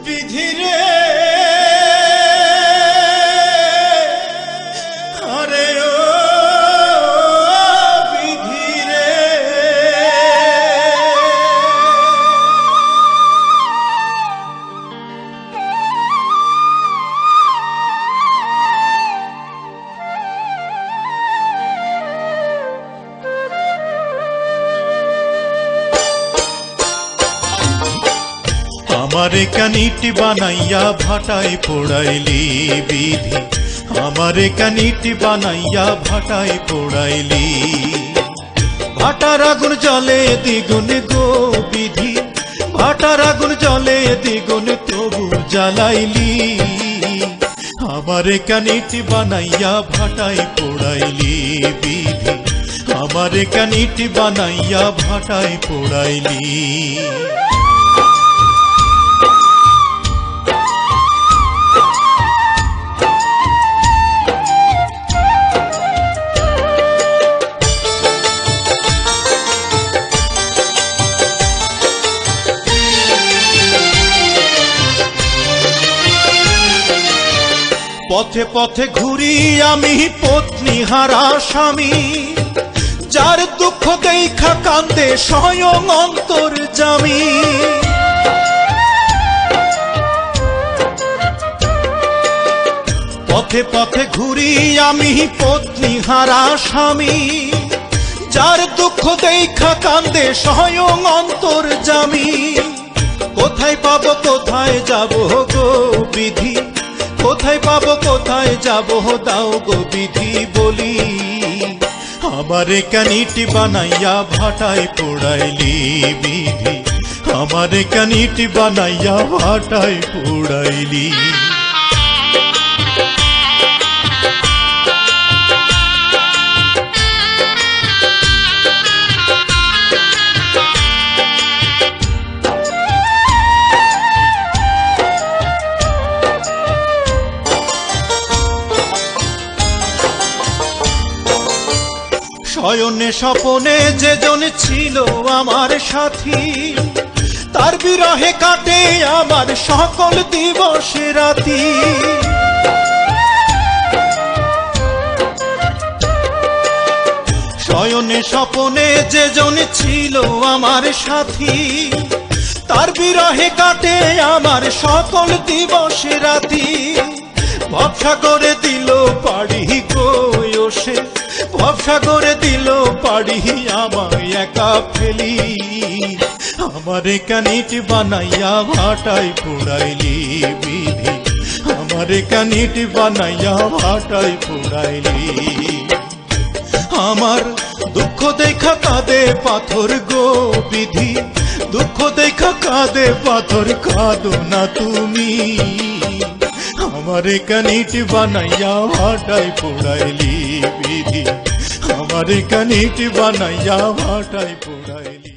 বিধিরে আরে ও বিধিরে আমারে কানিটি বানাইয়া ভাটায় পোড়াইলি বিধি আমারে কানিটি বানাইয়া ভাটায় পোড়াইলি ভাটার আগুন জলে দ্বিগুণ গো বিধি ভাটার আগুন জলে দ্বিগুণ তবু জ্বালাইলি আমারে কানিটি বানাইয়া ভাটায় পোড়াইলি বিধি আমারে কানিটি বানাইয়া ভাটায় পোড়াইলি পথে পথে ঘুরি আমি পত্নী হারা স্বামী যার দুঃখ দেখা কান্দে স্বয়ং অন্তর্যামী পথে পথে ঘুরি আমি পত্নী হারা স্বামী যার দুঃখ দেখা কান্দে স্বয়ং অন্তর্যামী কোথায় পাবো কোথায় যাব গো বিধি কোথায় পাবো কোথায় যাবো দাও গো বিধি বলি আমারে কানিটি বানাইয়া ভাটায় পোড়াইলি বিধি আমারে কানিটি বানাইয়া ভাটায় পোড়াইলি শয়নে স্বপনে যেজন ছিল আমার সাথী তার বিরহে কাটে আমার সকল দিবস রাতি শয়নে স্বপনে যেজন ছিল আমার সাথী তার বিরহে কাটে আমার সকল দিবস রাতি ভবসাগরে দিল পাড়ি গো সে ভবসাগরে দিল পাড়ি আমায় একা ফেলি আমারে কানিটি বানাইয়া ভাটায় পোড়াইলি বিধি আমারে কানিটি বানাইয়া ভাটায় পোড়াইলি আমার দুঃখ দেখা কাঁদে পাথর গো বিধি দুঃখ দেখা কাঁদে পাথর কাঁদো না তুমি আমারে কানিটি বানাইয়া ভাটায় পোড়াইলি বিধি আমারে কানিটি বানাইয়া ভাটায় পোড়াইলি।